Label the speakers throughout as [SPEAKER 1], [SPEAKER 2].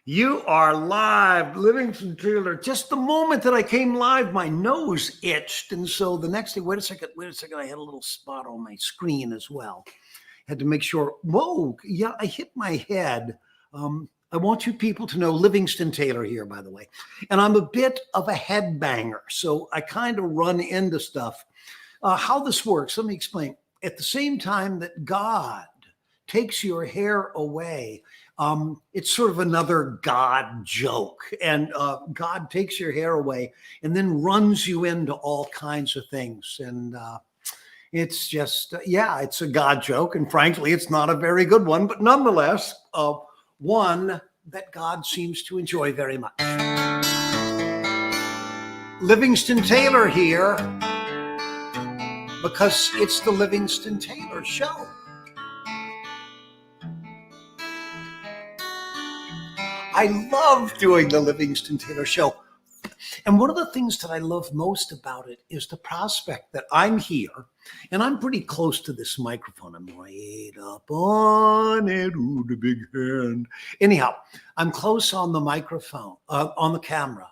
[SPEAKER 1] You are live, Livingston Taylor. Just the moment that I came live, my nose itched. And so the next thing, wait a second, I had a little spot on my screen as well. Had to make sure, whoa, yeah, I hit my head. I want you people to know Livingston Taylor here, by the way. And I'm a bit of a headbanger, so I kind of run into stuff. How this works, let me explain. At the same time that God takes your hair away, it's sort of another God joke. And God takes your hair away and then runs you into all kinds of things. And it's just, it's a God joke. And frankly, it's not a very good one, but nonetheless, one that God seems to enjoy very much. Livingston Taylor here, because it's the Livingston Taylor Show. I love doing the Livingston Taylor Show. And one of the things that I love most about it is the prospect that I'm here and I'm pretty close to this microphone. I'm right up on it, ooh, the big hand. Anyhow, I'm close on the microphone, on the camera.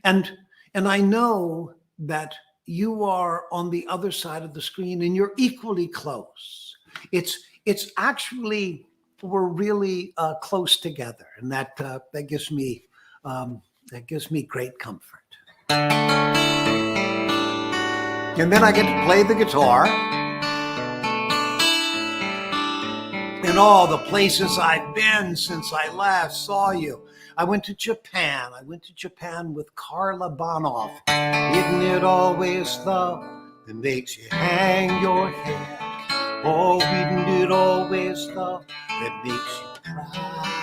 [SPEAKER 1] And I know that you are on the other side of the screen and you're equally close. It's actually, we're really close together, and that gives me great comfort. And then I get to play the guitar in all the places I've been since I last saw you. I went to Japan. I went to Japan with Carla Bonoff. Isn't it always love that makes you hang your head? Oh, isn't it always love that makes you cry?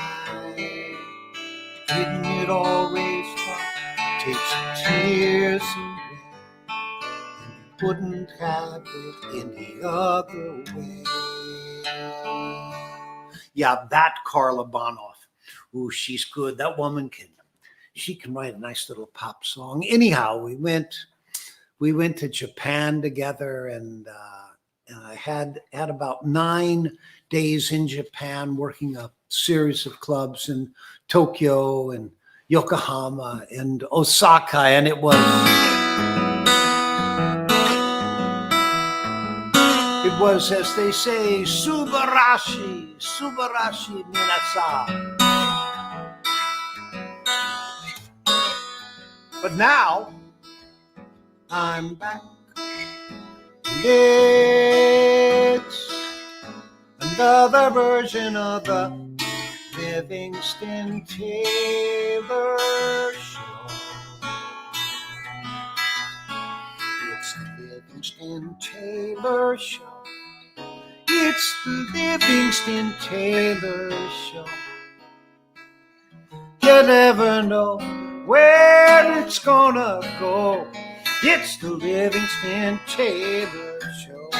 [SPEAKER 1] Isn't it always love takes your tears away? And you wouldn't have it any other way. Yeah, that Carla Bonoff. Ooh, she's good. That woman she can write a nice little pop song. Anyhow, we went to Japan together, and I had about 9 days in Japan working a series of clubs in Tokyo and Yokohama and Osaka, and it was as they say, subarashi minasan. But now I'm back. It's another version of the Livingston Taylor Show. It's the Livingston Taylor Show. It's the Livingston Taylor Show. You never know where it's gonna go. It's the Livingston Taylor Show.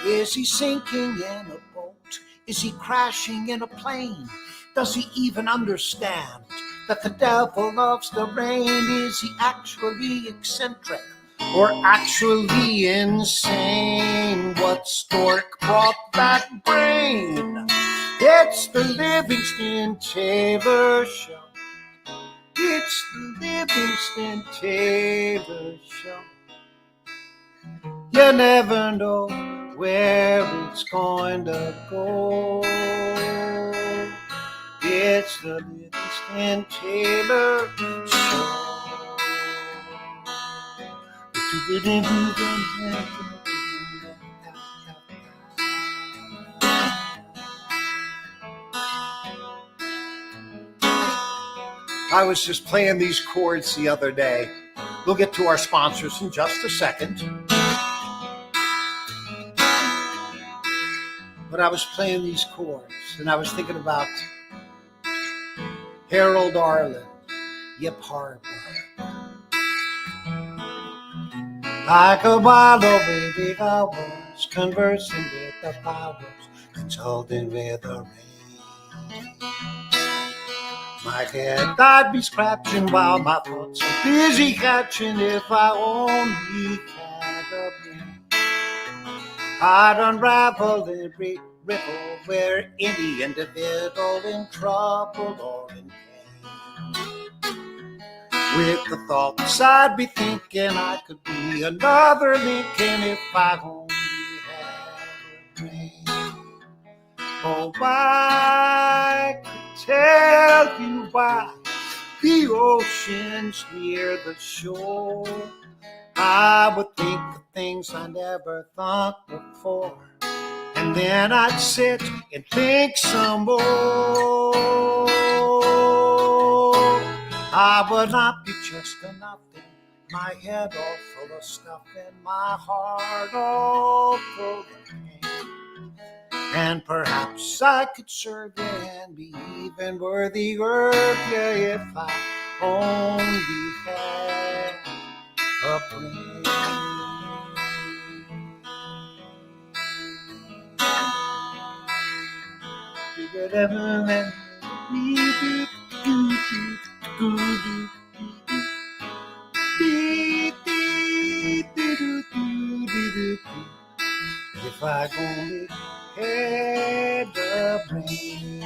[SPEAKER 1] Is he sinking in a boat? Is he crashing in a plane? Does he even understand that the devil loves the rain? Is he actually eccentric or actually insane? What stork brought that brain? It's the Livingston Taylor Show. It's the Livingston Taylor Show. You never know where it's going to go. It's the Livingston Taylor Show. I was just playing these chords the other day. We'll get to our sponsors in just a second. But I was playing these chords, and I was thinking about Harold Arlen, Yip Harper. Like a wild old baby, I was conversing with the powers, consulting with the rain. My head I'd be scratching while my thoughts are busy catching. If I only had a brain, I'd unravel every river where any individual in trouble or in pain, with the thoughts I'd be thinking I could be another Lincoln if I only had a brain. Oh, I could tell you why the ocean's near the shore. I would think the things I never thought before, and then I'd sit and think some more. I would not be just a nothing, my head all full of stuff and my heart all full of pain. And perhaps I could serve you and be even worthier of you if I only had a brain. If I only had a brain.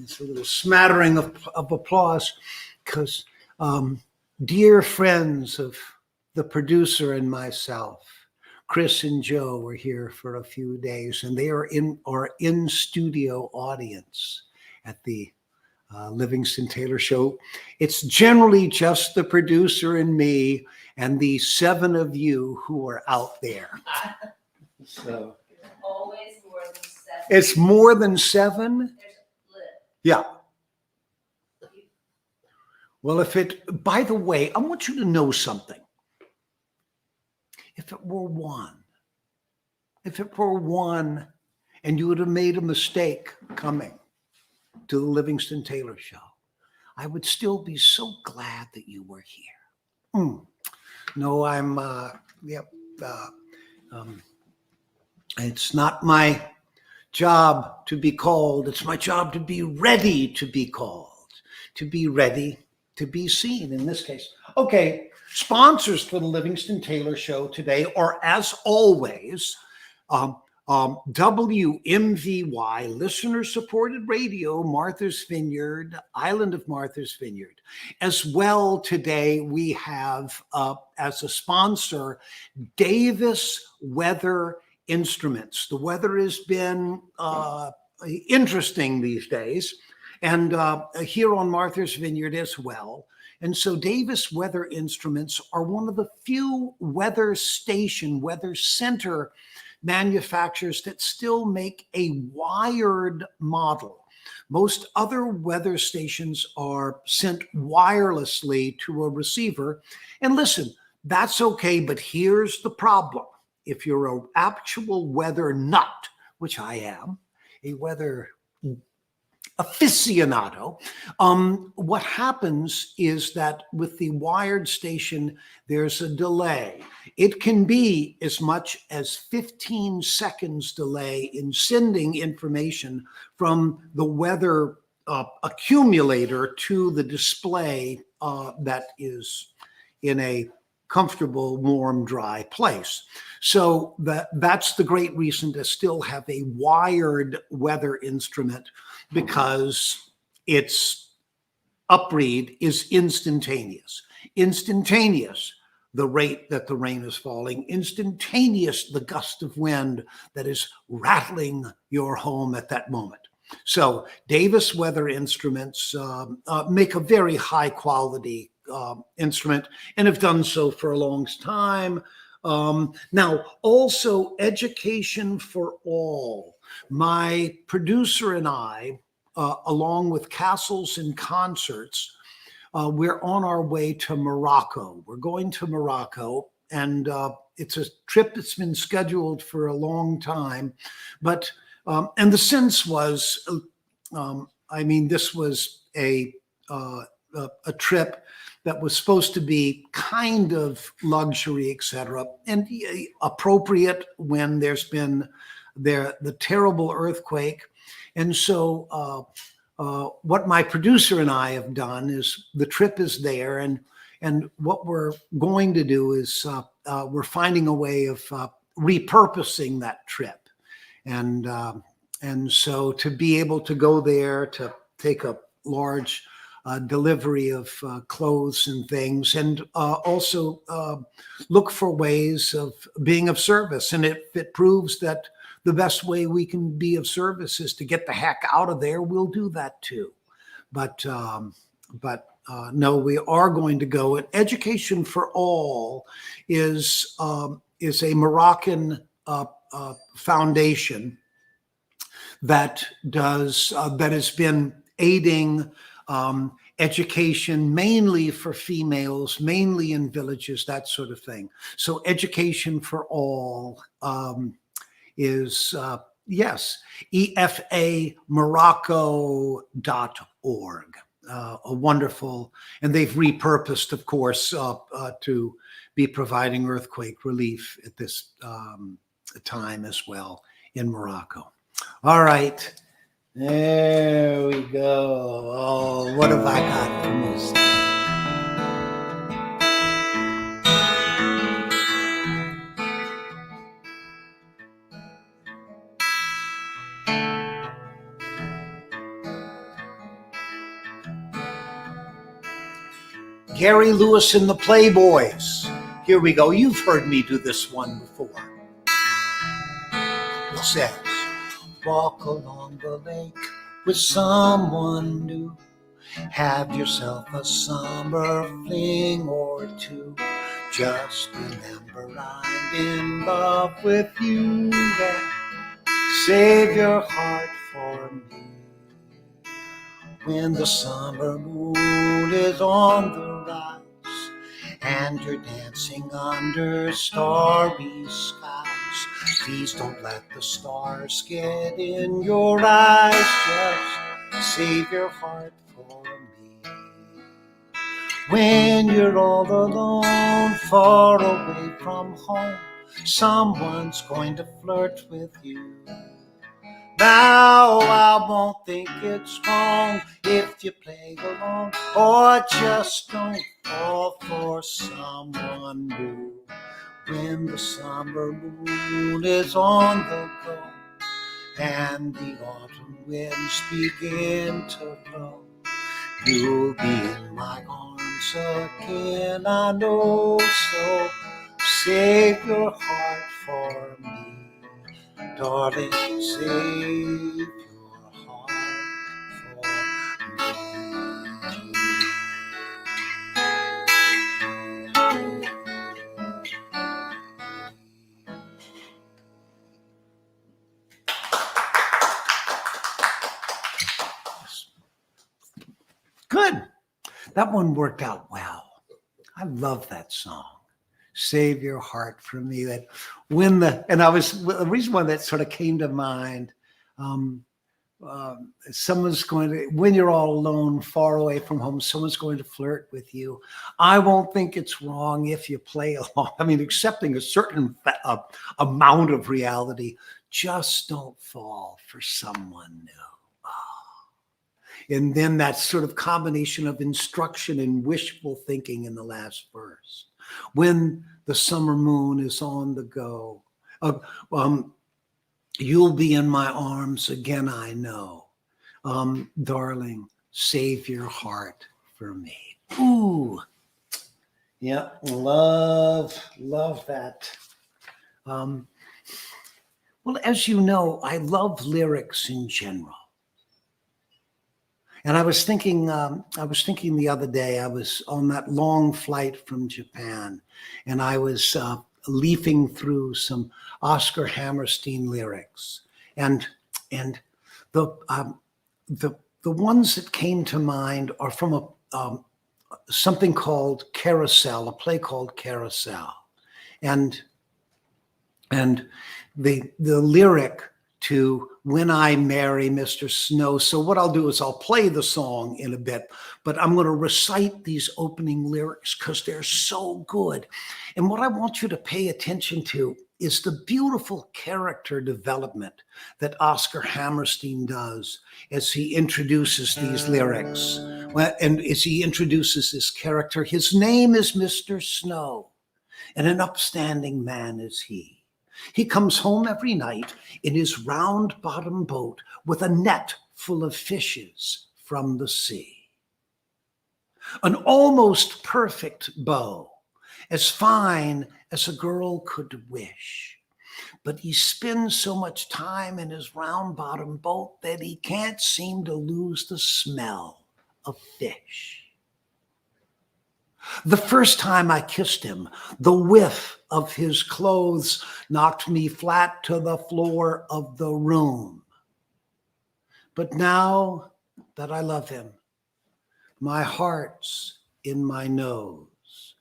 [SPEAKER 1] It's a little smattering of applause because dear friends of the producer and myself, Chris and Joe, were here for a few days, and they are in our in-studio audience at the Livingston Taylor Show. It's generally just the producer and me and the 7 of you who are out there. So
[SPEAKER 2] Always more than 7.
[SPEAKER 1] it's more than 7? Yeah. Well, by the way, I want you to know something. If it were 1, and you would have made a mistake coming to the Livingston Taylor Show, I would still be so glad that you were here. No, it's not my job to be called. It's my job to be ready to be called, to be ready to be seen in this case. Okay, sponsors for the Livingston Taylor Show today are, as always, WMVY, listener-supported radio, Martha's Vineyard, Island of Martha's Vineyard. As well, today we have, as a sponsor, Davis Weather Instruments. The weather has been interesting these days, and here on Martha's Vineyard as well. And so Davis Weather Instruments are one of the few weather center manufacturers that still make a wired model. Most other weather stations are sent wirelessly to a receiver. And listen, that's okay, but here's the problem. If you're an actual weather nut, which I am, a weather aficionado, what happens is that with the wired station, there's a delay. It can be as much as 15 seconds delay in sending information from the weather accumulator to the display that is in a comfortable, warm, dry place. So that's the great reason to still have a wired weather instrument, because its upread is instantaneous. Instantaneous, the rate that the rain is falling. Instantaneous, the gust of wind that is rattling your home at that moment. So Davis Weather Instruments make a very high quality instrument and have done so for a long time. Now, also education for all. My producer and I, along with Castles and Concerts, we're on our way to Morocco. We're going to Morocco, and it's a trip that's been scheduled for a long time. But, and the sense was, this was a trip that was supposed to be kind of luxury, etc., and appropriate when there's been the terrible earthquake And so what my producer and I have done is the trip is there, and what we're going to do is we're finding a way of repurposing that trip, and so to be able to go there to take a large delivery of clothes and things, and also look for ways of being of service. And if it proves that the best way we can be of service is to get the heck out of there, we'll do that too. But no, we are going to go. And Education for All is a Moroccan foundation that has been aiding education mainly for females, mainly in villages, that sort of thing. So Education for All is yes, EFAMorocco.org. A wonderful, and they've repurposed, of course, to be providing earthquake relief at this time as well in Morocco. All right, there we go. Oh, what have I got from this? Gary Lewis and the Playboys. Here we go. You've heard me do this one before. It says, walk along the lake with someone new. Have yourself a summer fling or two. Just remember I'm in love with you. Save your heart for me. When the summer moon is on the rise and you're dancing under starry skies, please don't let the stars get in your eyes. Just save your heart for me. When you're all alone, far away from home, someone's going to flirt with you. Now I won't think it's wrong if you play along, or just don't fall for someone new. When the summer moon is on the go and the autumn winds begin to blow, you'll be in my arms again, I know. So save your heart for me. Darling, save your heart for me. Good. That one worked out well. I love that song. Save your heart for me. That when the reason why that sort of came to mind, someone's going to, when you're all alone, far away from home, someone's going to flirt with you. I won't think it's wrong if you play along. I mean, accepting a certain amount of reality, just don't fall for someone new. And then that sort of combination of instruction and wishful thinking in the last verse. When the summer moon is on the go, you'll be in my arms again, I know. Darling, save your heart for me. Ooh. Yeah, love that. Well, as you know, I love lyrics in general. And I was thinking the other day, I was on that long flight from Japan, and I was leafing through some Oscar Hammerstein lyrics, and the ones that came to mind are from something called Carousel, a play called Carousel, and the lyric to When I Marry Mr. Snow. So what I'll do is I'll play the song in a bit, but I'm going to recite these opening lyrics because they're so good. And what I want you to pay attention to is the beautiful character development that Oscar Hammerstein does as he introduces these lyrics. And as he introduces this character, his name is Mr. Snow, and an upstanding man is he. He comes home every night in his round-bottom boat with a net full of fishes from the sea. An almost perfect bow, as fine as a girl could wish. But he spends so much time in his round-bottom boat that he can't seem to lose the smell of fish. The first time I kissed him, the whiff of his clothes knocked me flat to the floor of the room. But now that I love him, my heart's in my nose,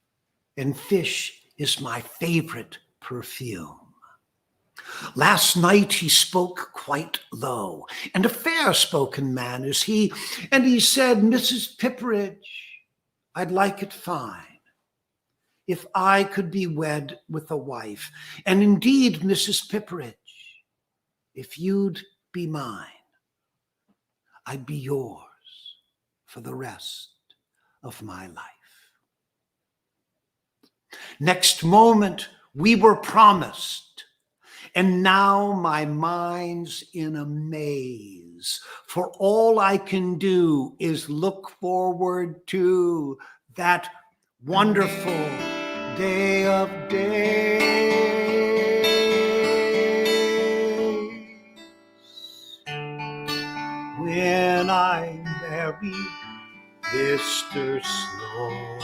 [SPEAKER 1] and fish is my favorite perfume. Last night he spoke quite low, and a fair-spoken man is he, and he said, "Mrs. Pipperidge, I'd like it fine if I could be wed with a wife, and indeed, Mrs. Pipperidge, if you'd be mine, I'd be yours for the rest of my life." Next moment, we were promised, and now my mind's in a maze, for all I can do is look forward to that wonderful day of days when I marry Mr. Snow.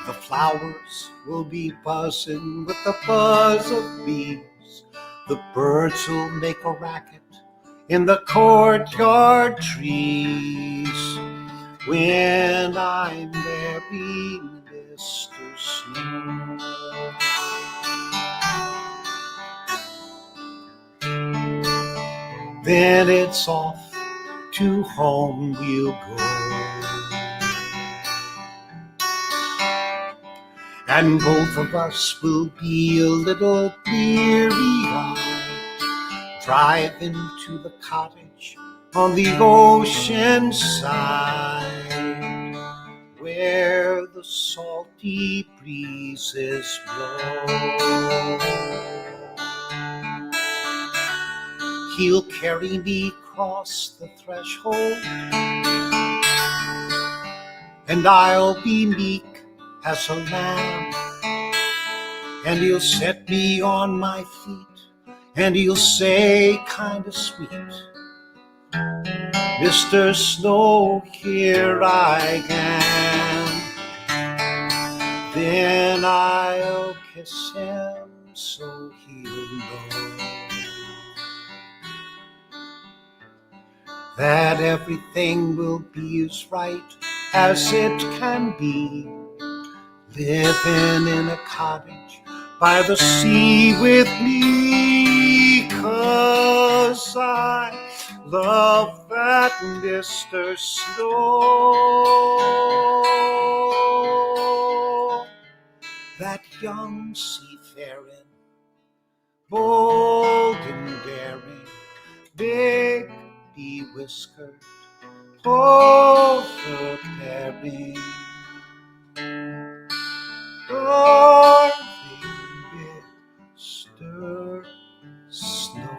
[SPEAKER 1] The flowers will be buzzing with the buzz of bees. The birds will make a racket in the courtyard trees when I marry Mr. Snow. Then it's off to home we'll go, and both of us will be a little bleary-eyed, driving to the cottage on the ocean side, where the salty breezes blow. He'll carry me across the threshold, and I'll be meek as a lamb, and he'll set me on my feet, and he'll say kind of sweet, "Mr. Snow, here I am." Then I'll kiss him so he'll know that everything will be as right as it can be, living in a cottage by the sea with me, 'cause I love that Mr. Snow, that young seafaring, bold and daring, big be-whiskered, overbearing, darling Mr. Snow.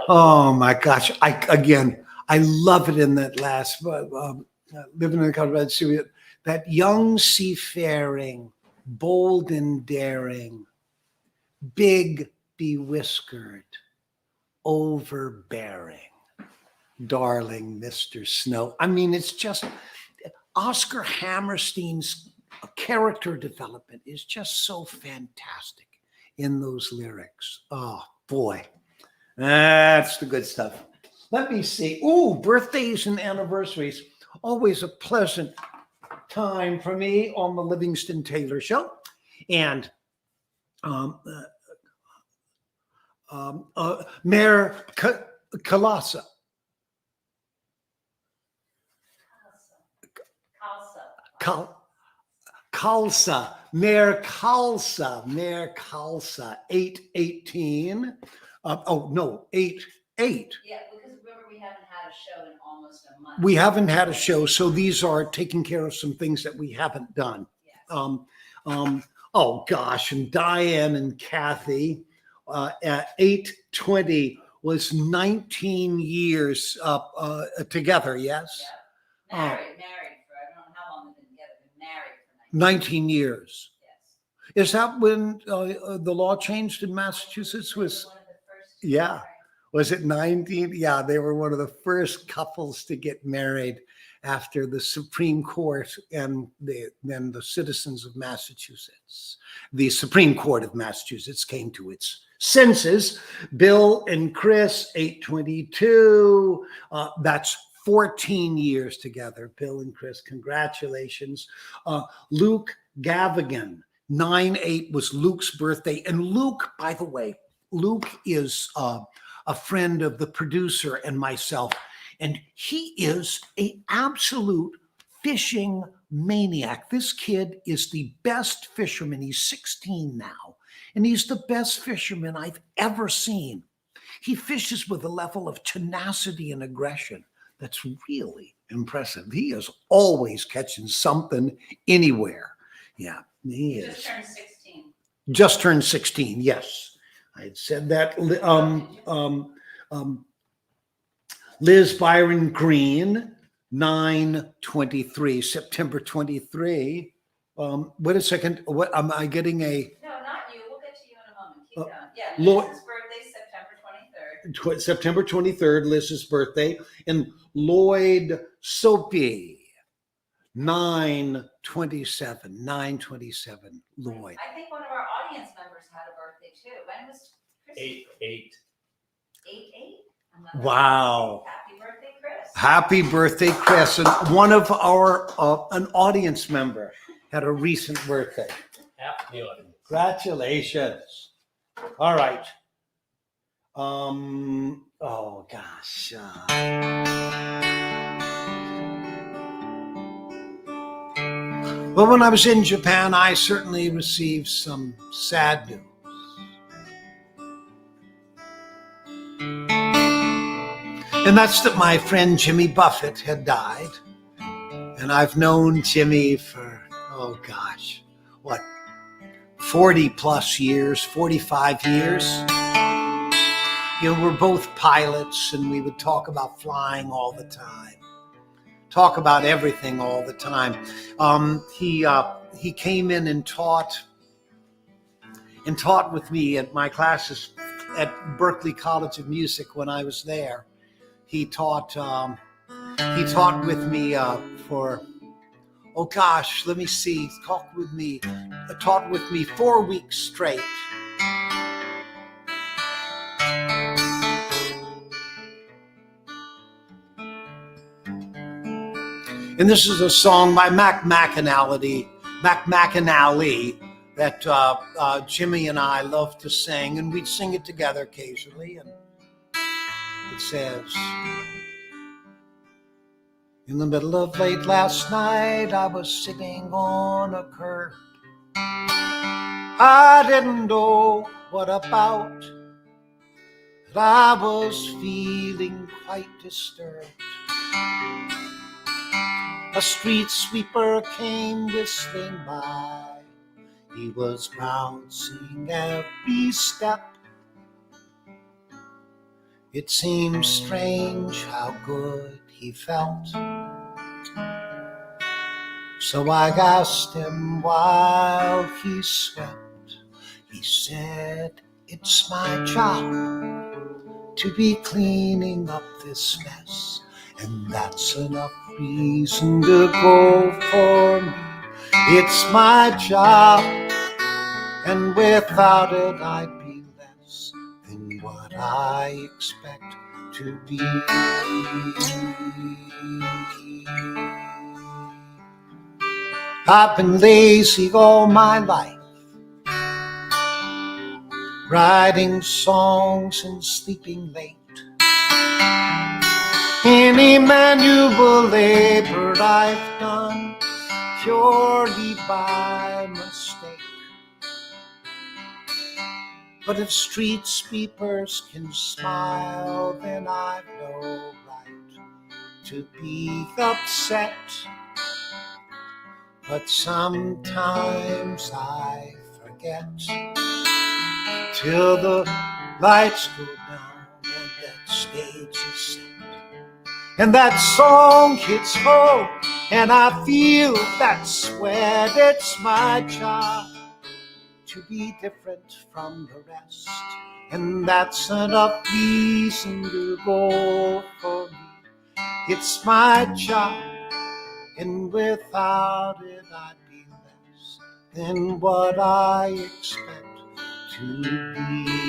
[SPEAKER 1] Oh my gosh! I love it in that last living in the country. That young seafaring, bold and daring, big be-whiskered, overbearing, darling Mr. Snow. I mean, it's just Oscar Hammerstein's character development is just so fantastic in those lyrics. Oh boy. That's the good stuff. Let me see. Ooh, birthdays and anniversaries. always a pleasant time for me on the Livingston Taylor Show. And Mayor Kalasa. Khalsa, Mayor Khalsa, 818. 8.
[SPEAKER 2] Yeah, because remember we haven't had a show in almost a month.
[SPEAKER 1] We haven't had a show, so these are taking care of some things that we haven't done.
[SPEAKER 2] Yes.
[SPEAKER 1] Oh gosh, and Diane and Kathy at 820 was 19 years together, yes?
[SPEAKER 2] Yeah. Married for, I don't know how long they've been together, but married for
[SPEAKER 1] 19 years.
[SPEAKER 2] Yes.
[SPEAKER 1] Is that when the law changed in Massachusetts? Was
[SPEAKER 2] One of the first.
[SPEAKER 1] Yeah. Was it 19? Yeah, they were one of the first couples to get married after the Supreme Court and then the citizens of Massachusetts. The Supreme Court of Massachusetts came to its senses. Bill and Chris, 822. That's 14 years together. Bill and Chris, congratulations. Luke Gavigan, 9/8 was Luke's birthday. And Luke, by the way, Luke is a friend of the producer and myself, and he is an absolute fishing maniac. This kid is the best fisherman. He's 16 now, and he's the best fisherman I've ever seen. He fishes with a level of tenacity and aggression that's really impressive. He is always catching something anywhere. Yeah, he is.
[SPEAKER 2] Just turned 16.
[SPEAKER 1] Just turned 16, yes. I had said that. Liz Byron Green, 9/23, September 23. Wait a second. What am I getting a?
[SPEAKER 2] No, not you. We'll get to you in a moment. Keep going. Yeah,
[SPEAKER 1] Lord-
[SPEAKER 2] Liz's birthday, September 23rd.
[SPEAKER 1] September 23rd, Liz's birthday. And Lloyd Soapy, 9/27, 9/27, Lloyd.
[SPEAKER 2] I think one of our audience members had a birthday too. When was Chris?
[SPEAKER 3] 8/8.
[SPEAKER 2] 8/8?
[SPEAKER 1] Wow.
[SPEAKER 2] Happy birthday, Chris.
[SPEAKER 1] Happy birthday, Chris. And one of our, an audience member had a recent birthday.
[SPEAKER 3] Half the audience.
[SPEAKER 1] Congratulations. All right. Oh gosh. Well, when I was in Japan, I certainly received some sad news. And that's that my friend Jimmy Buffett had died. And I've known Jimmy for, oh gosh, what, 40 plus years, 45 years. You know, we're both pilots and we would talk about flying all the time. Talk about everything all the time. He came in and taught with me at my classes at Berklee College of Music when I was there. He taught with me for, oh gosh, let me see, taught with me 4 weeks straight. And this is a song by Mac McAnally that Jimmy and I love to sing, and we'd sing it together occasionally. And it says, in the middle of late last night, I was sitting on a curb. I didn't know what about, but I was feeling quite disturbed. A street sweeper came whistling by. He was bouncing every step. It seemed strange how good he felt. So I asked him while he swept. He said, it's my job to be cleaning up this mess, and that's enough reason to go for me. It's my job, and without it I'd be less than what I expect to be. I've been lazy all my life, writing songs and sleeping late. Any manual labor I've done purely by mistake. But if street sweepers can smile, then I've no right to be upset. But sometimes I forget till the lights go down and that stage is set. And that song hits home and I feel that sweat. It's my job to be different from the rest, and that's enough reason to go for me. It's my job, and without it I'd be less than what I expect to be.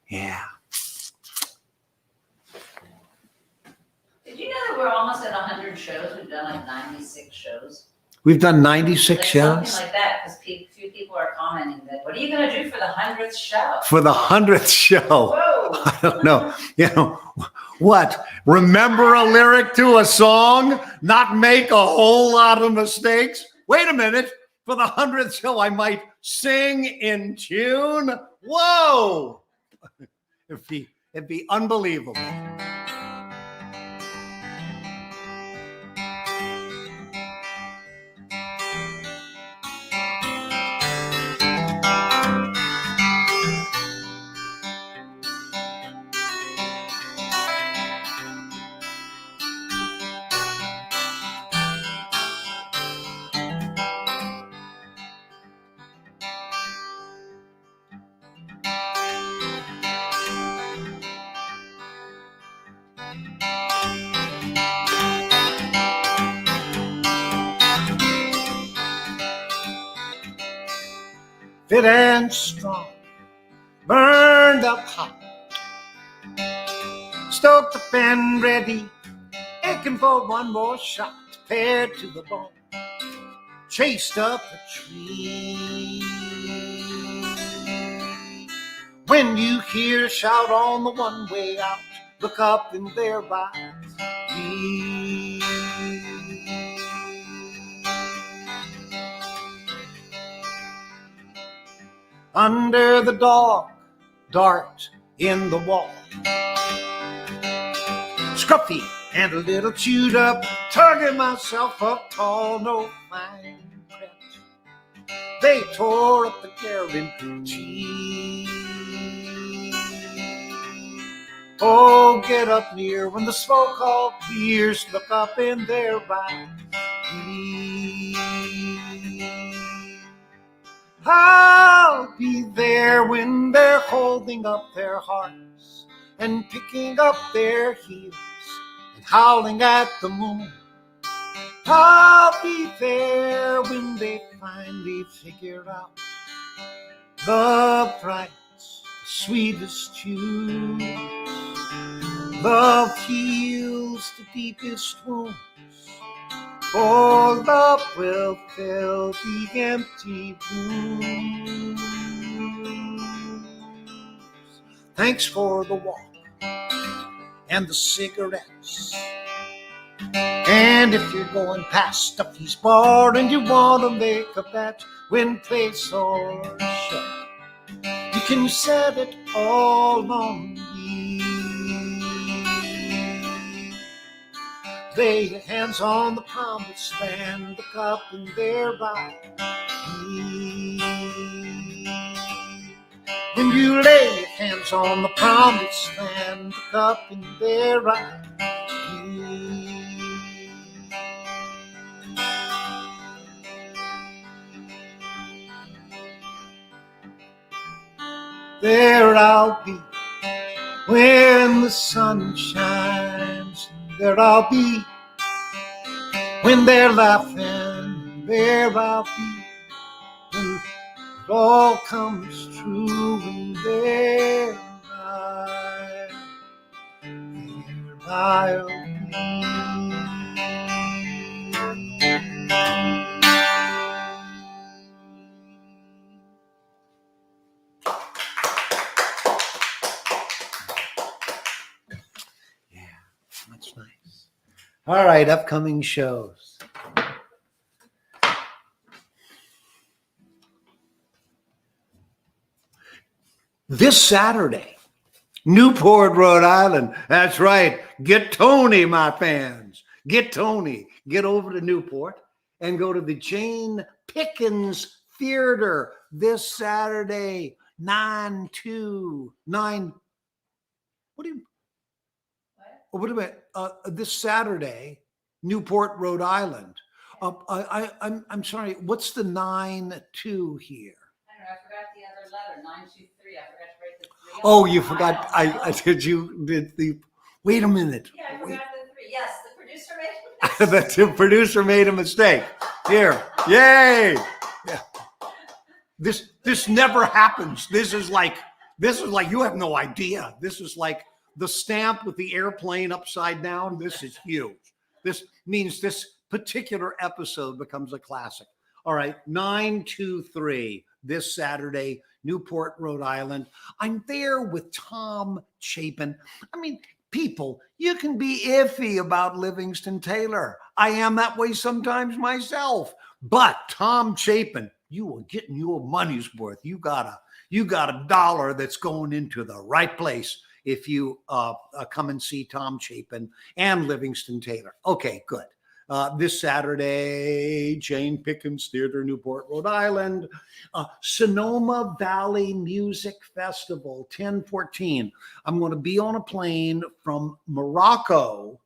[SPEAKER 1] Yeah.
[SPEAKER 2] Did you know that we're almost at 100 shows? We've done like 96 shows.
[SPEAKER 1] We've done 96
[SPEAKER 2] Like
[SPEAKER 1] shows.
[SPEAKER 2] something like that, because few people are commenting that, what are you going to do for the 100th show?
[SPEAKER 1] For the 100th show.
[SPEAKER 2] Whoa.
[SPEAKER 1] I don't know. You know, what? Remember a lyric to a song? Not make a whole lot of mistakes? Wait a minute. For the 100th show, I might sing in tune. Whoa. It'd be unbelievable. Fit and strong, burned up hot, stoked up and ready, aching for one more shot, paired to the bone, chased up a tree. When you hear a shout on the one way out, look up and there rides me. Under the dog, dart in the wall, scruffy and a little chewed up, tugging myself up tall, no fine print. They tore up the guarantee. Oh, get up near when the smoke all clears, look up in their eyes. I'll be there when they're holding up their hearts and picking up their heels and howling at the moon. I'll be there when they finally figure out love writes the sweetest tunes. Love heals the deepest wounds. For love will fill the empty rooms. Thanks for the walk and the cigarettes. And if you're going past Duffy's bar and you want to make a bet, win, place, or show, you can set it all on me. Lay your hands on the promised land, look up in their eyes. When you lay your hands on the promised land, look up in their eyes. there I'll be. When the sun shines, there I'll be. When they're laughing, there I'll be. When it all comes true, and there I'll be. Yeah, that's nice. All right, upcoming shows. This Saturday, Newport, Rhode Island. That's right. Get Tony, my fans. Get Tony. Get over to Newport and go to the Jane Pickens Theater this Saturday, 9/2/9. What do you? What about this Saturday, Newport, Rhode Island? I'm sorry. What's the 9/2 here?
[SPEAKER 2] I don't know, I forgot the other letter, 923. I forgot to write the 3.
[SPEAKER 1] Oh, you forgot. I did the. Wait a minute.
[SPEAKER 2] Yeah, I forgot the 3. Yes, the producer made it.
[SPEAKER 1] The producer made a mistake. Here, yay! Yeah. This never happens. This is like you have no idea. This is like the stamp with the airplane upside down. This is huge. This means this particular episode becomes a classic. All right, 9/2/3 this Saturday, Newport, Rhode Island. I'm there with Tom Chapin. I mean, people, you can be iffy about Livingston Taylor. I am that way sometimes myself. But Tom Chapin, you are getting your money's worth. You got a dollar that's going into the right place if you come and see Tom Chapin and Livingston Taylor. Okay, good. This Saturday, Jane Pickens Theater, Newport, Rhode Island. Sonoma Valley Music Festival, 10/14. I'm going to be on a plane from Morocco.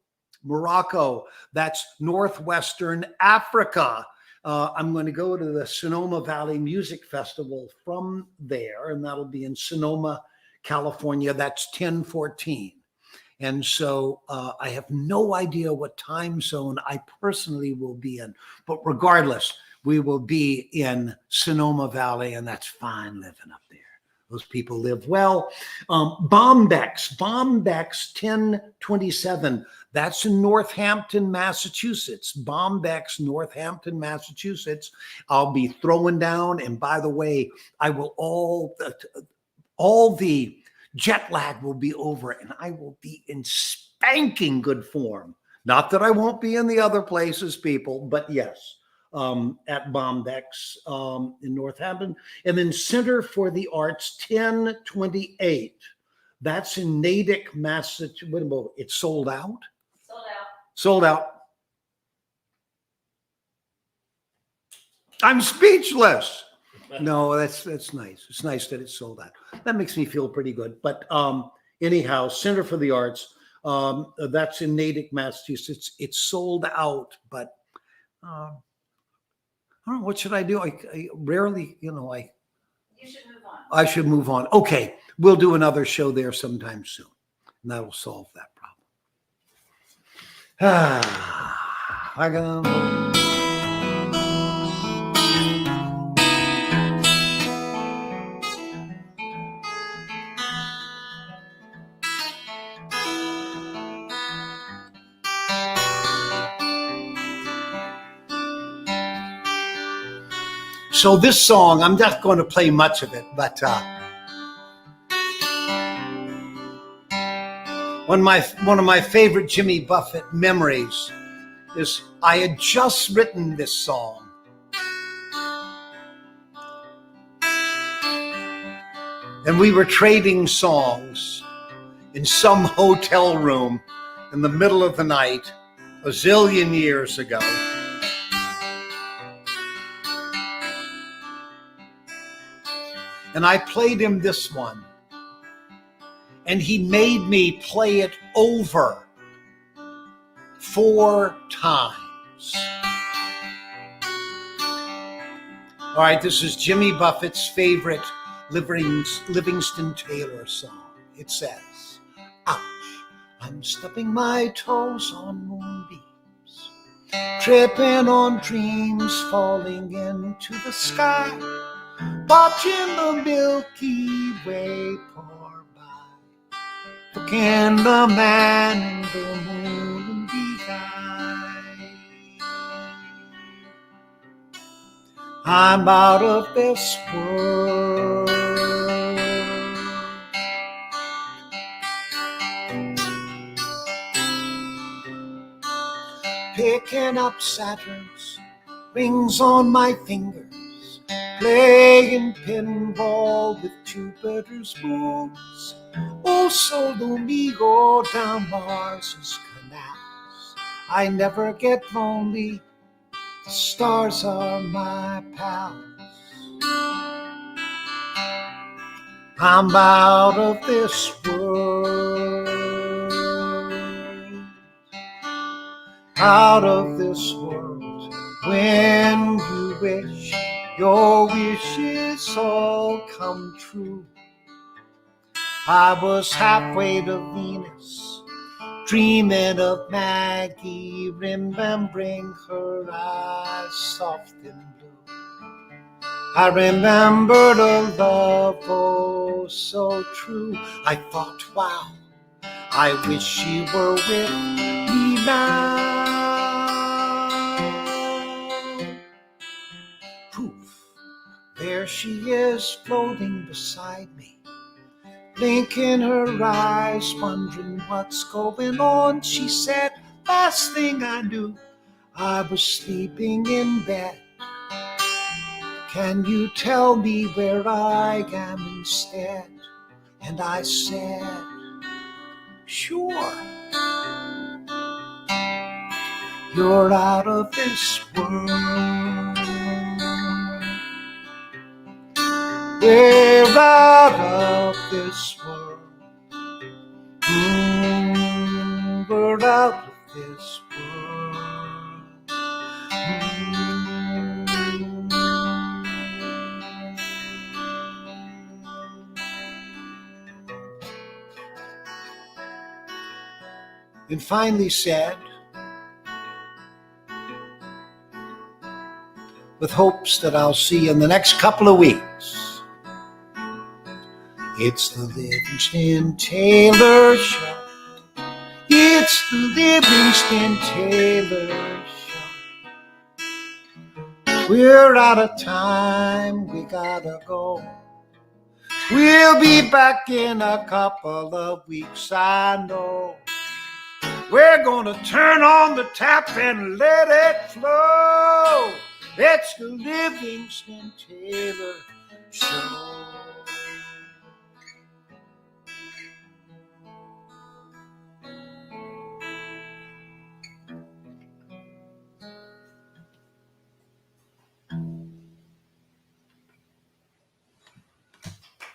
[SPEAKER 1] That's northwestern Africa. I'm going to go to the Sonoma Valley Music Festival from there, and that'll be in Sonoma, California. That's 10/14. And so I have no idea what time zone I personally will be in. But regardless, we will be in Sonoma Valley, and that's fine living up there. Those people live well. Bombex 10/27. That's in Northampton, Massachusetts. Bombex, Northampton, Massachusetts. I'll be throwing down. And by the way, I will all the jet lag will be over, and I will be in spanking good form. Not that I won't be in the other places, people, but yes, at Bombex in Northampton. And then Center for the Arts, 10/28. That's in Natick, Massachusetts. Wait a moment, it's sold out? Sold out. I'm speechless. No, that's nice. It's nice that it's sold out. That makes me feel pretty good. But anyhow, Center for the Arts, that's in Natick, Massachusetts. It's sold out, but I don't know. What should I do? I rarely,
[SPEAKER 2] You should move on.
[SPEAKER 1] I should move on. Okay, we'll do another show there sometime soon, and that will solve that problem. I got. So this song, I'm not going to play much of it, but one of my favorite Jimmy Buffett memories is I had just written this song. And we were trading songs in some hotel room in the middle of the night a zillion years ago. And I played him this one. And he made me play it over 4 times. All right, this is Jimmy Buffett's favorite Livingston Taylor song. It says, ouch, I'm stubbing my toes on moonbeams, tripping on dreams falling into the sky, watching the Milky Way pour by. For can the man in the moon be guy? I'm out of this world. Picking up Saturn's rings on my fingers, playing pinball with Jupiter's moons. Oh, solo amigo down Mars's canals. I never get lonely, the stars are my pals. I'm out of this world, out of this world. When you wish your wishes all come true, I was halfway to Venus, dreaming of Maggie, remembering her eyes soft and blue. I remembered a love oh so true. I thought, wow, I wish she were with me now. Poof, there she is floating beside me, blinking her eyes, wondering what's going on. She said, last thing I knew, I was sleeping in bed. Can you tell me where I am instead? And I said, sure. You're out of this world. We're out of this world. We're out of this world. And finally said, with hopes that I'll see you in the next couple of weeks, it's the Livingston Taylor Show. It's the Livingston Taylor Show. We're out of time, we gotta go. We'll be back in a couple of weeks, I know. We're gonna turn on the tap and let it flow. It's the Livingston Taylor Show.